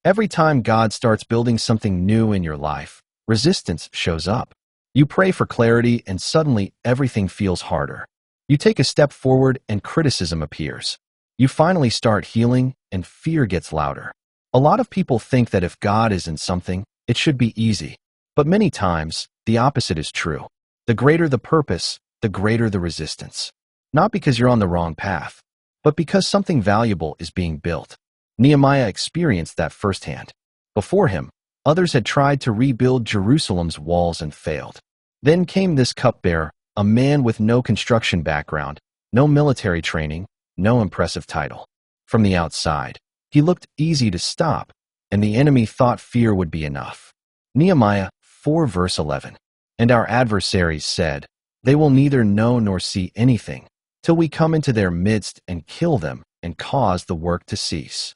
Every time God starts building something new in your life, resistance shows up. You pray for clarity and suddenly everything feels harder. You take a step forward and criticism appears. You finally start healing and fear gets louder. A lot of people think that if God is in something, it should be easy. But many times, the opposite is true. The greater the purpose, the greater the resistance. Not because you're on the wrong path, but because something valuable is being built. Nehemiah experienced that firsthand. Before him, others had tried to rebuild Jerusalem's walls and failed. Then came this cupbearer, a man with no construction background, no military training, no impressive title. From the outside, he looked easy to stop, and the enemy thought fear would be enough. Nehemiah 4 verse 11. And our adversaries said, they will neither know nor see anything, till we come into their midst and kill them and cause the work to cease.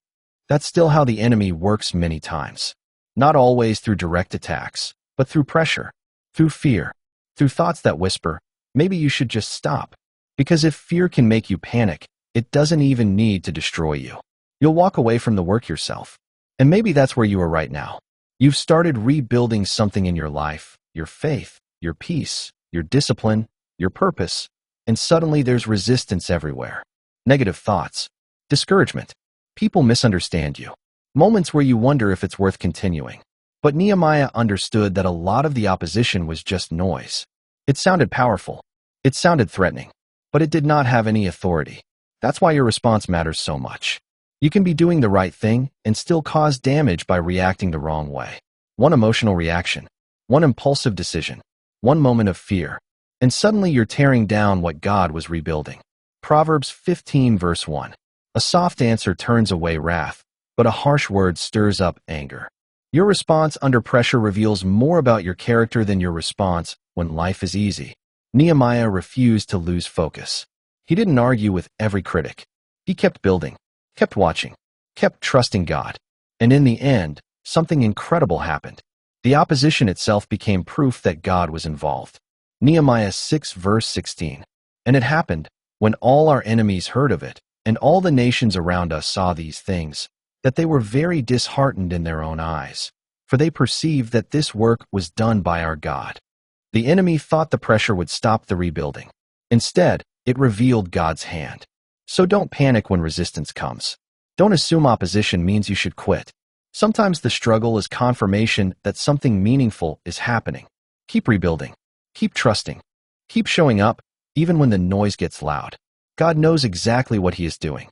That's still how the enemy works many times. Not always through direct attacks, but through pressure, through fear, through thoughts that whisper, maybe you should just stop. Because if fear can make you panic, it doesn't even need to destroy you. You'll walk away from the work yourself. And maybe that's where you are right now. You've started rebuilding something in your life, your faith, your peace, your discipline, your purpose, and suddenly there's resistance everywhere. Negative thoughts, discouragement. People misunderstand you. Moments where you wonder if it's worth continuing. But Nehemiah understood that a lot of the opposition was just noise. It sounded powerful. It sounded threatening. But it did not have any authority. That's why your response matters so much. You can be doing the right thing and still cause damage by reacting the wrong way. One emotional reaction, one impulsive decision, one moment of fear, and suddenly you're tearing down what God was rebuilding. Proverbs 15 verse 1. A soft answer turns away wrath, but a harsh word stirs up anger. Your response under pressure reveals more about your character than your response when life is easy. Nehemiah refused to lose focus. He didn't argue with every critic. He kept building, kept watching, kept trusting God. And in the end, something incredible happened. The opposition itself became proof that God was involved. Nehemiah 6 verse 16. And it happened, when all our enemies heard of it, and all the nations around us saw these things, that they were very disheartened in their own eyes, for they perceived that this work was done by our God. The enemy thought the pressure would stop the rebuilding. Instead, it revealed God's hand. So don't panic when resistance comes. Don't assume opposition means you should quit. Sometimes the struggle is confirmation that something meaningful is happening. Keep rebuilding. Keep trusting. Keep showing up, even when the noise gets loud. God knows exactly what He is doing.